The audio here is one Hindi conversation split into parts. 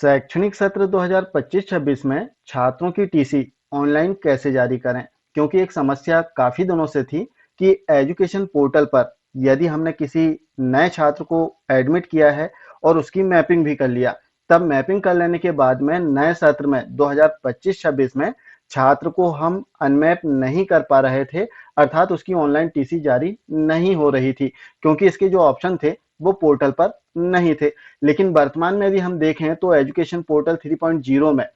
शैक्षणिक सत्र 2025-26 में छात्रों की टीसी ऑनलाइन कैसे जारी करें? क्योंकि एक समस्या काफी दिनों से थी कि एजुकेशन पोर्टल पर यदि हमने किसी नए छात्र को एडमिट किया है और उसकी मैपिंग भी कर लिया, तब मैपिंग कर लेने के बाद में नए सत्र में 2025-26 में छात्र को हम अनमैप नहीं कर पा रहे थे, अर्थात उसकी ऑनलाइन टीसी जारी नहीं हो रही थी, क्योंकि इसके जो ऑप्शन थे वो पोर्टल पर नहीं थे। लेकिन वर्तमान में यदि हम देखें तो एजुकेशन पोर्टल 3.0 में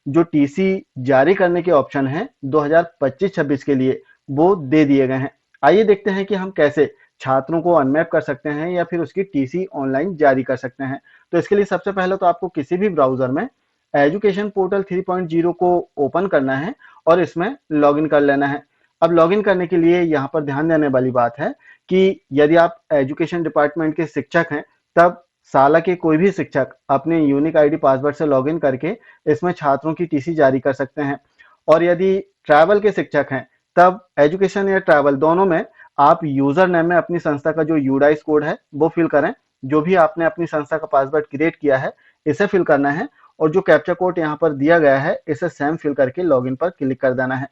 जो टीसी जारी करने के ऑप्शन हैं 2025-26 के लिए वो दे दिए गए हैं। आइए देखते हैं कि हम कैसे छात्रों को अनमैप कर सकते हैं या फिर उसकी टीसी ऑनलाइन जारी कर सकते हैं। तो इसके लिए सबसे पहले तो आपको किसी भी ब्राउजर में एजुकेशन पोर्टल 3.0 को ओपन करना है और इसमें लॉगिन कर लेना है। अब लॉगिन करने के लिए यहाँ पर ध्यान देने वाली बात है कि यदि आप एजुकेशन डिपार्टमेंट के शिक्षक हैं, तब साला के कोई भी शिक्षक अपने यूनिक आईडी पासवर्ड से लॉगिन करके इसमें छात्रों की टीसी जारी कर सकते हैं। और यदि ट्रैवल के शिक्षक हैं, तब एजुकेशन या ट्रैवल दोनों में आप यूजर नेम में अपनी संस्था का जो यूडाइस कोड है वो फिल करें। जो भी आपने अपनी संस्था का पासवर्ड क्रिएट किया है इसे फिल करना है और जो कैप्चा कोड यहाँ पर दिया गया है इसे सेम फिल करके लॉगिन पर क्लिक कर देना है।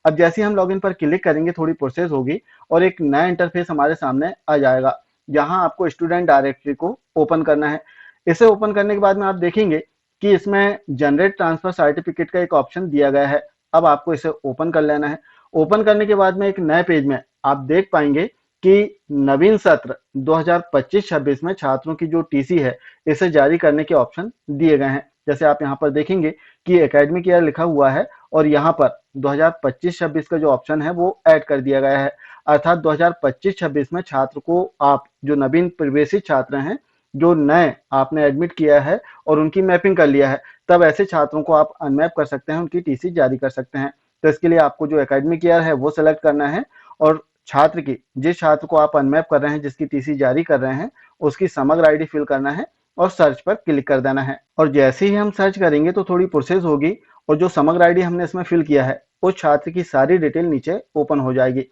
अब जैसे ही हम लॉगिन पर क्लिक करेंगे थोड़ी प्रोसेस होगी और एक नया इंटरफेस हमारे सामने आ जाएगा, जहां आपको स्टूडेंट डायरेक्टरी को ओपन करना है। इसे ओपन करने के बाद में आप देखेंगे कि इसमें जनरेट ट्रांसफर सर्टिफिकेट का एक ऑप्शन दिया गया है। अब आपको इसे ओपन कर लेना है। ओपन करने के बाद में एक नए पेज में आप देख पाएंगे कि नवीन सत्र 2025-26 में छात्रों की जो टीसी है इसे जारी करने के ऑप्शन दिए गए हैं। जैसे आप यहाँ पर देखेंगे कि एकेडमिक ईयर लिखा हुआ है और यहाँ पर 2025-26 का जो ऑप्शन है वो ऐड कर दिया गया है। अर्थात 2025-26 में छात्र को आप जो नवीन प्रवेशित छात्र हैं, जो नए आपने एडमिट किया है और उनकी मैपिंग कर लिया है, तब ऐसे छात्रों को आप अनमैप कर सकते हैं, उनकी टीसी जारी कर सकते हैं। तो इसके लिए आपको जो एकेडमिक ईयर है वो सेलेक्ट करना है और छात्र की जिस छात्र को आप अनमैप कर रहे हैं, जिसकी टीसी जारी कर रहे हैं, उसकी समग्र आईडी फिल करना है और सर्च पर क्लिक कर देना है। और जैसे ही हम सर्च करेंगे तो थोड़ी प्रोसेस होगी और जो समग्र आईडी हमने इसमें फिल किया है उस छात्र की सारी डिटेल नीचे ओपन हो जाएगी।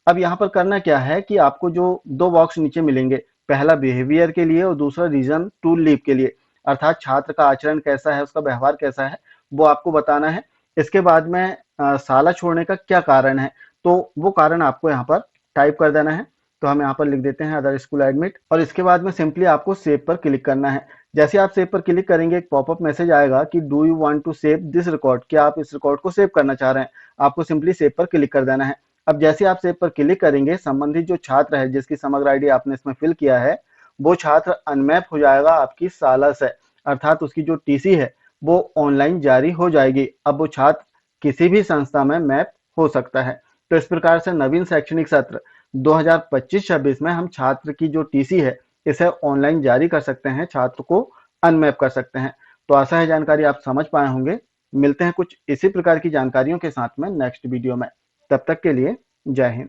अब यहाँ पर करना क्या है कि आपको जो दो बॉक्स नीचे मिलेंगे, पहला बिहेवियर के लिए और दूसरा रीजन टू लीव के लिए, अर्थात छात्र का आचरण कैसा है, उसका व्यवहार कैसा है, वो आपको बताना है। इसके बाद में साला छोड़ने का क्या कारण है, तो वो कारण आपको यहाँ पर टाइप कर देना है। तो हम यहाँ पर लिख देते हैं अदर स्कूल एडमिट और इसके बाद में सिंपली आपको सेव पर क्लिक करना है। जैसे आप सेव पर क्लिक करेंगे एक पॉपअप मैसेज आएगा कि do you want to save this record, क्या आप इस रिकॉर्ड को सेव करना चाह रहे हैं। आपको सिंपली सेव पर क्लिक कर देना है। अब जैसे आप सेव पर क्लिक करेंगे, संबंधित जो छात्र है जिसकी समग्र आईडी आपने इसमें फिल किया है वो छात्र अनमैप हो जाएगा आपकी साला से, अर्थात उसकी जो टीसी है वो ऑनलाइन जारी हो जाएगी। अब वो छात्र किसी भी संस्था में मैप हो सकता है। तो इस प्रकार से नवीन शैक्षणिक सत्र 2025-26 में हम छात्र की जो टीसी है इसे ऑनलाइन जारी कर सकते हैं, छात्र को अनमैप कर सकते हैं। तो आशा है जानकारी आप समझ पाए होंगे। मिलते हैं कुछ इसी प्रकार की जानकारियों के साथ में नेक्स्ट वीडियो में। तब तक के लिए जय हिंद।